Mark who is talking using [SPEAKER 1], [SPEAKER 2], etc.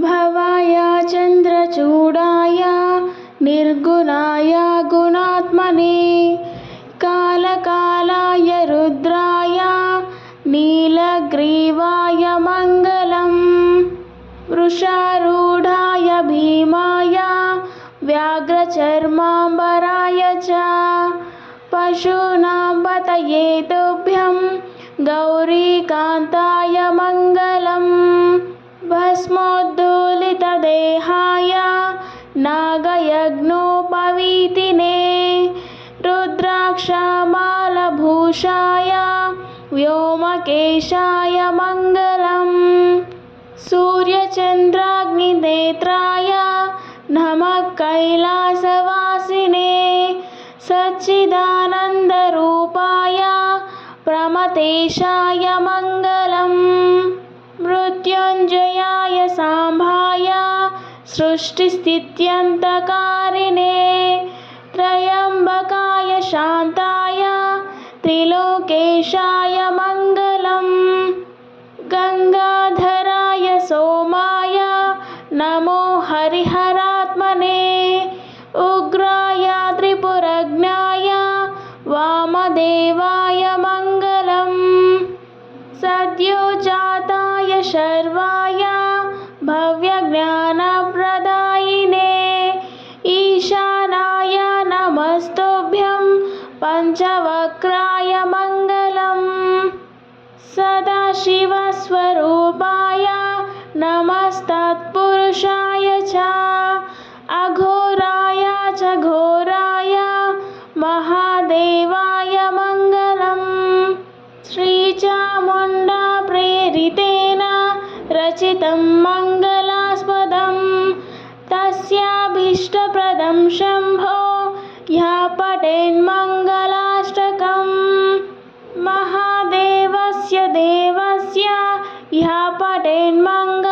[SPEAKER 1] भवाय चन्द्रचूडाय निर्गुणाय गुणात्मने कालकालाय रुद्राय नीलग्रीवाय मङ्गलम् वृषारूढाय भीमाय व्याघ्रचर्माम्बराय च पशूनां पतये तुभ्यं गौरीकान्ताय मङ्गलम् भस्मोद्धूलितदेहाय नागयज्ञोपवीतिने रुद्राक्षमालभूषाय व्योमकेशाय मङ्गलम् सूर्यचन्द्राग्निनेत्राय नमः कैलासवासिने सच्चिदानन्दरूपाय प्रमथेशाय मङ्गलम् मृत्युञ्जयाय साम्बाय सृष्टिस्थित्यन्तकारिणे त्र्यम्बकाय शान्ताय त्रिलोकेशाय मङ्गलम् गङ्गाधराय सोमाय नमो हरिहरात्मने उग्राय त्रिपुरज्ञाय वामदेवाय मङ्गलम् सद्योजाताय शर्वाय भव्यज्ञानप्रदायिने ईशानाय नमस्तुभ्यं पञ्चवक्त्राय मङ्गलम् सदाशिवस्वरूपाय नमस्तत्पुरुषाय च अघोराय च घोराय महादेवाय मङ्गलम् श्रीचामुण्डा प्रेरितेन रचितं मङ्गलास्पदं तस्याभीष्टप्रदं शम्भो यः पठेन्मङ्गलाष्टकम् महादेवस्य देवस्य यः पठेन्मङ्गलाष्टकम्